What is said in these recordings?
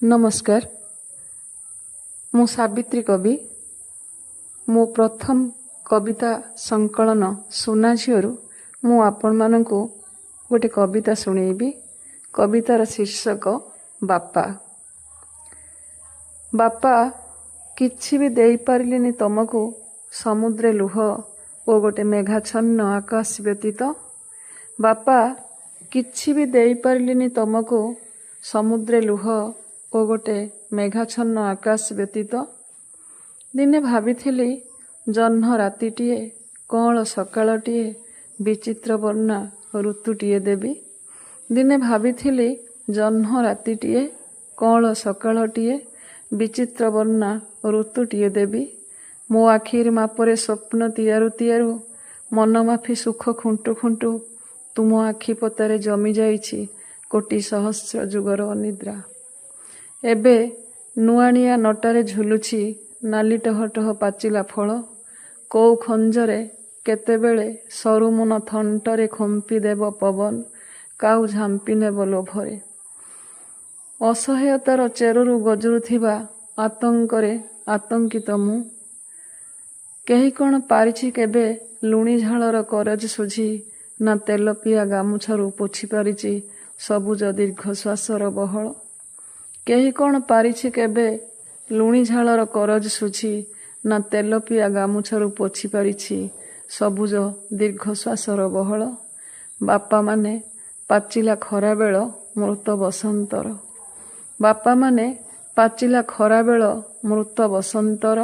नमस्कार मु सावित्री कवि मो प्रथम कविता संकलन सुना झीरु मु आपण मानकु गोटे कविता सुनेबी। कवितार शीर्षक बापा। बापा किछि भी देई पारिलिनी तमकु समुद्रे लुह ओ गोटे मेघाच्छन्न आकाश व्यतीत। बापा किछि भी देई पारिलिनी तमकु समुद्रे लुह ओ गोटे मेघाच्छन्न आकाश व्यतीत। दिने भाविथिली जह्न रातिटिए कଅଁଳ सकाळटिए विचित्र वर्णा ऋतुटिए देवी। दिने भाविथिली जह्न रातिटिए कଅଁଳ सकाळटिए विचित्र वर्णा ऋतुटिए देवी। मो आखिर मापरे स्वप्न तियारु तियारु मन माफी सुख खुंटु खुंटु तुम आखि पतारे जमी जाइछि कोटि सहस्र जुगर अनिद्रा। एबे नुआनिया नटारे झुलुछि नाली टहटह पाचिला फल। कोउ खंजरे केतेबेले सरुमुन थंटरे खंपी देव पवन काउ झांपी नेब लोभरे। असहायतार चेररु गजुरुथिबा आतंकरे आतंकित मु। केही कण पारिछि केबे लुणी झालर करज सुझी ना तेल पिया गामुछारु पोछि पारिछि सबुज दीर्घश्वासर बहळ। केही कण पारिछि केबे लुणी झालर करज सुझी ना तेल पिया गामुछारु पोछि पारिछि सबुज दीर्घश्वासर बहळ। बापा माने पाचिला खरा बेଳ मृत बसंतर। बापा माने पाचिला खरा बेଳ मृत बसंतर।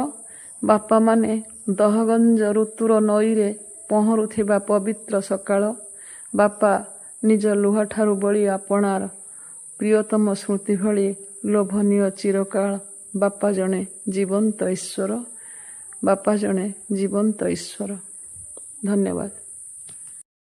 बापा माने दहगंज ऋतुर नईरे पहरुथिबा पवित्र सकाळ। बापा निज लुहाठारु बळी आपणार प्रियतम स्मृति भଳି लोभनीय चिरकाଳ। बापा जणे जीवंत ईश्वर। बापा जणे जीवंत ईश्वर। धन्यवाद।